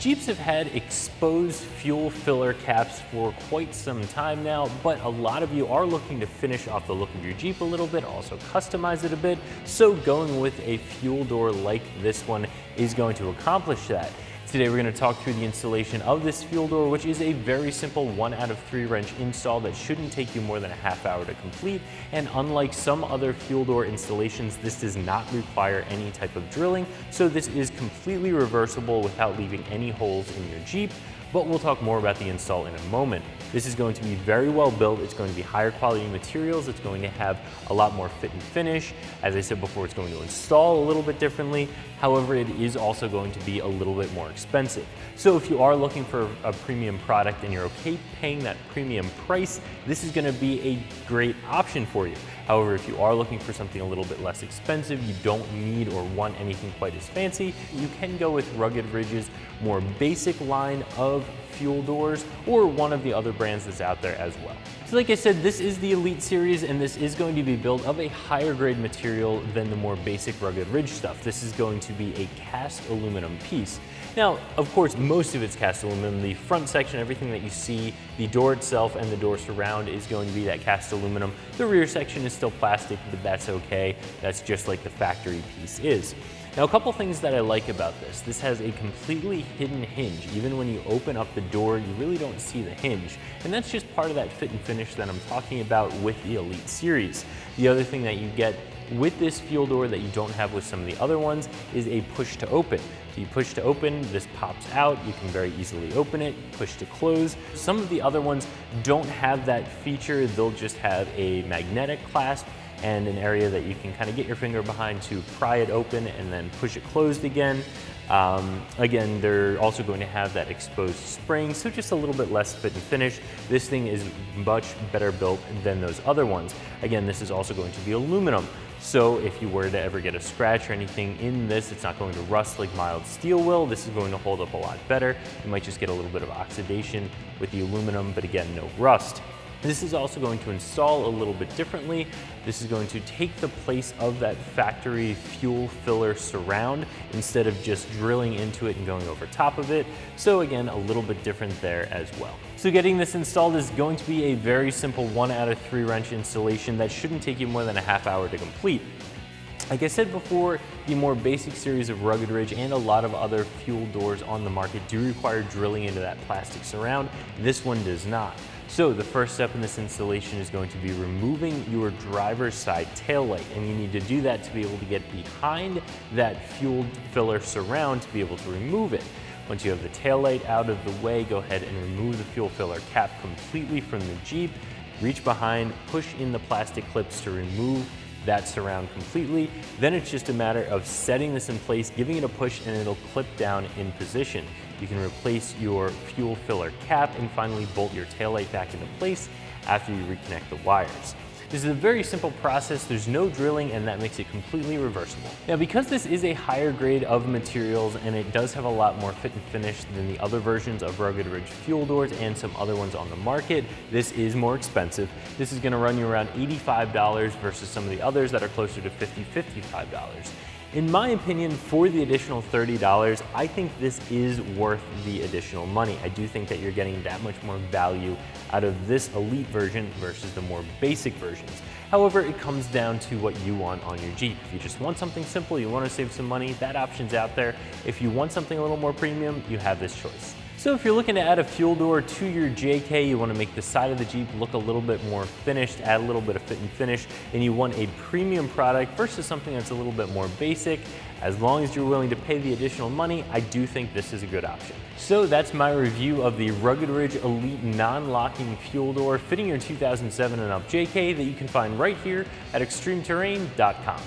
Jeeps have had exposed fuel filler caps for quite some time now, but a lot of you are looking to finish off the look of your Jeep a little bit, also customize it a bit, so going with a fuel door like this one is going to accomplish that. Today we're going to talk through the installation of this fuel door, which is a very simple 1 out of 3 wrench install that shouldn't take you more than a half hour to complete. And unlike some other fuel door installations, this does not require any type of drilling, so this is completely reversible without leaving any holes in your Jeep. But we'll talk more about the install in a moment. This is going to be very well built. It's going to be higher quality materials. It's going to have a lot more fit and finish. As I said before, it's going to install a little bit differently. However, it is also going to be a little bit more expensive. So if you are looking for a premium product and you're okay paying that premium price, this is going to be a great option for you. However, if you are looking for something a little bit less expensive, you don't need or want anything quite as fancy, you can go with Rugged Ridge's more basic line of fuel doors or one of the other brands that's out there as well. So like I said, this is the Elite series and this is going to be built of a higher grade material than the more basic Rugged Ridge stuff. This is going to be a cast aluminum piece. Now, of course, most of it's cast aluminum. The front section, everything that you see, the door itself and the door surround is going to be that cast aluminum. The rear section is still plastic, but that's okay. That's just like the factory piece is. Now, a couple things that I like about this. This has a completely hidden hinge. Even when you open up the door, you really don't see the hinge. And that's just part of that fit and finish that I'm talking about with the Elite series. The other thing that you get with this fuel door that you don't have with some of the other ones is a push to open. So you push to open, this pops out, you can very easily open it, push to close. Some of the other ones don't have that feature. They'll just have a magnetic clasp and an area that you can kind of get your finger behind to pry it open and then push it closed again. Again, they're also going to have that exposed spring, so just a little bit less fit and finish. This thing is much better built than those other ones. Again, this is also going to be aluminum. So if you were to ever get a scratch or anything in this, it's not going to rust like mild steel will. This is going to hold up a lot better. You might just get a little bit of oxidation with the aluminum, but again, no rust. This is also going to install a little bit differently. This is going to take the place of that factory fuel filler surround instead of just drilling into it and going over top of it. So again, a little bit different there as well. So getting this installed is going to be a very simple 1 out of 3 wrench installation that shouldn't take you more than a half hour to complete. Like I said before, the more basic series of Rugged Ridge and a lot of other fuel doors on the market do require drilling into that plastic surround. This one does not. So the first step in this installation is going to be removing your driver's side taillight, and you need to do that to be able to get behind that fuel filler surround to be able to remove it. Once you have the taillight out of the way, go ahead and remove the fuel filler cap completely from the Jeep, reach behind, push in the plastic clips to remove that surround completely. Then it's just a matter of setting this in place, giving it a push, and it'll clip down in position. You can replace your fuel filler cap and finally bolt your taillight back into place after you reconnect the wires. This is a very simple process. There's no drilling, and that makes it completely reversible. Now, because this is a higher grade of materials and it does have a lot more fit and finish than the other versions of Rugged Ridge fuel doors and some other ones on the market, this is more expensive. This is gonna run you around $85 versus some of the others that are closer to $50, $55. In my opinion, for the additional $30, I think this is worth the additional money. I do think that you're getting that much more value out of this Elite version versus the more basic versions. However, it comes down to what you want on your Jeep. If you just want something simple, you want to save some money, that option's out there. If you want something a little more premium, you have this choice. So if you're looking to add a fuel door to your JK, you want to make the side of the Jeep look a little bit more finished, add a little bit of fit and finish, and you want a premium product versus something that's a little bit more basic, as long as you're willing to pay the additional money, I do think this is a good option. So that's my review of the Rugged Ridge Elite non-locking fuel door fitting your 2007 and up JK that you can find right here at ExtremeTerrain.com.